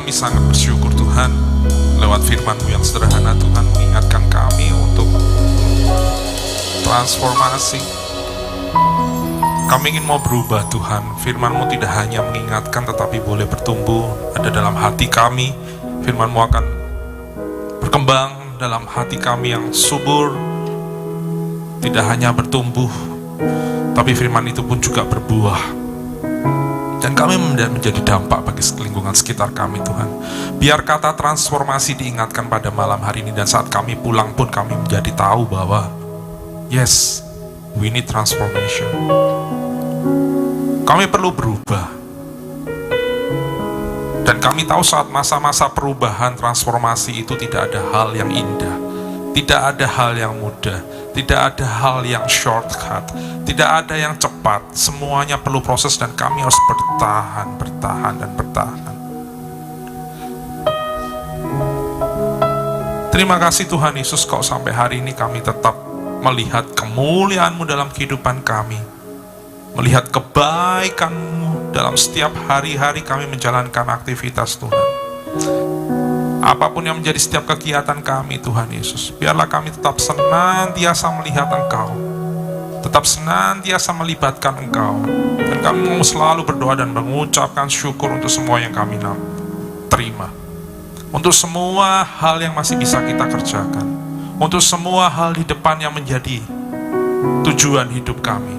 kami sangat bersyukur Tuhan, lewat firman-Mu yang sederhana Tuhan mengingatkan kami untuk transformasi. Kami ingin mau berubah Tuhan. Firman-Mu tidak hanya mengingatkan tetapi boleh bertumbuh ada dalam hati kami. Firman-Mu akan berkembang dalam hati kami yang subur. Tidak hanya bertumbuh, tapi firman itu pun juga berbuah. Dan kami menjadi dampak bagi lingkungan sekitar kami Tuhan. Biar kata transformasi diingatkan pada malam hari ini, dan saat kami pulang pun kami menjadi tahu bahwa yes, we need transformation. Kami perlu berubah. Dan kami tahu saat masa-masa perubahan transformasi itu tidak ada hal yang indah, tidak ada hal yang mudah, tidak ada hal yang shortcut, tidak ada yang cepat. Semuanya perlu proses dan kami harus bertahan, dan bertahan. Terima kasih Tuhan Yesus, kok sampai hari ini kami tetap melihat kemuliaan-Mu dalam kehidupan kami, melihat kebaikan-Mu dalam setiap hari-hari kami menjalankan aktivitas Tuhan. Apapun yang menjadi setiap kegiatan kami Tuhan Yesus, biarlah kami tetap senantiasa melihat Engkau, tetap senantiasa melibatkan Engkau, dan kami mau selalu berdoa dan mengucapkan syukur untuk semua yang kami terima, untuk semua hal yang masih bisa kita kerjakan, untuk semua hal di depan yang menjadi tujuan hidup kami,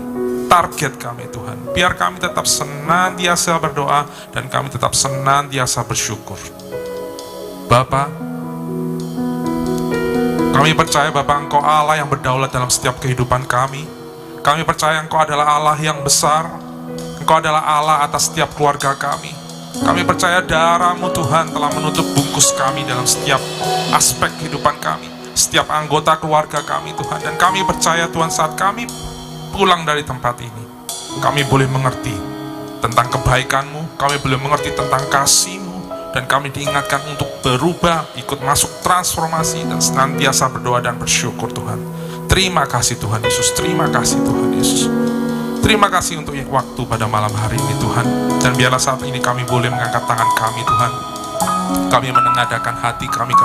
target kami Tuhan. Biar kami tetap senantiasa berdoa dan kami tetap senantiasa bersyukur. Bapa, kami percaya Bapa Engkau Allah yang berdaulat dalam setiap kehidupan kami. Kami percaya Engkau adalah Allah yang besar. Engkau adalah Allah atas setiap keluarga kami. Kami percaya darah-Mu Tuhan telah menutup bungkus kami dalam setiap aspek kehidupan kami, setiap anggota keluarga kami Tuhan. Dan kami percaya Tuhan, saat kami pulang dari tempat ini, kami boleh mengerti tentang kebaikan-Mu, kami boleh mengerti tentang kasih-Mu, dan kami diingatkan untuk berubah, ikut masuk transformasi, dan senantiasa berdoa dan bersyukur Tuhan. Terima kasih Tuhan Yesus, terima kasih Tuhan Yesus. Terima kasih untuk waktu pada malam hari ini Tuhan. Dan biarlah saat ini kami boleh mengangkat tangan kami Tuhan. Kami menengadahkan hati kami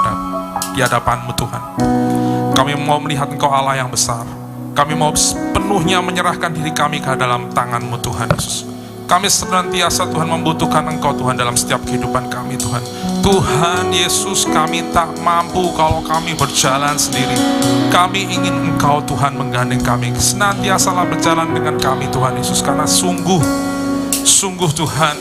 di hadapan-Mu Tuhan. Kami mau melihat Engkau Allah yang besar. Kami mau penuhnya menyerahkan diri kami ke dalam tangan-Mu Tuhan Yesus. Kami senantiasa Tuhan membutuhkan Engkau Tuhan dalam setiap kehidupan kami Tuhan. Tuhan Yesus, kami tak mampu kalau kami berjalan sendiri. Kami ingin Engkau Tuhan menggandeng kami. Senantiasalah berjalan dengan kami Tuhan Yesus. Karena sungguh Tuhan,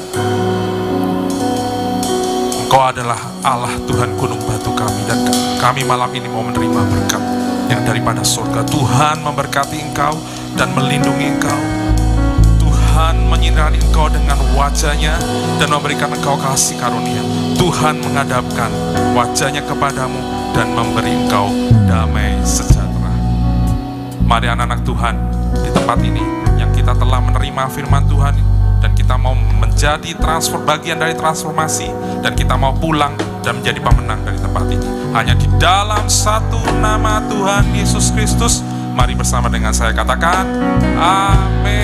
Engkau adalah Allah Tuhan gunung batu kami. Dan kami malam ini mau menerima berkat yang daripada surga. Tuhan memberkati Engkau dan melindungi Engkau. Tuhan menyinari Engkau dengan wajah-Nya dan memberikan Engkau kasih karunia. Tuhan menghadapkan wajah-Nya kepadamu dan memberi Engkau damai sejahtera. Mari anak-anak Tuhan, di tempat ini yang kita telah menerima firman Tuhan, dan kita mau menjadi bagian dari transformasi, dan kita mau pulang dan menjadi pemenang dari tempat ini. Hanya di dalam satu nama Tuhan Yesus Kristus. Mari bersama dengan saya katakan, amin.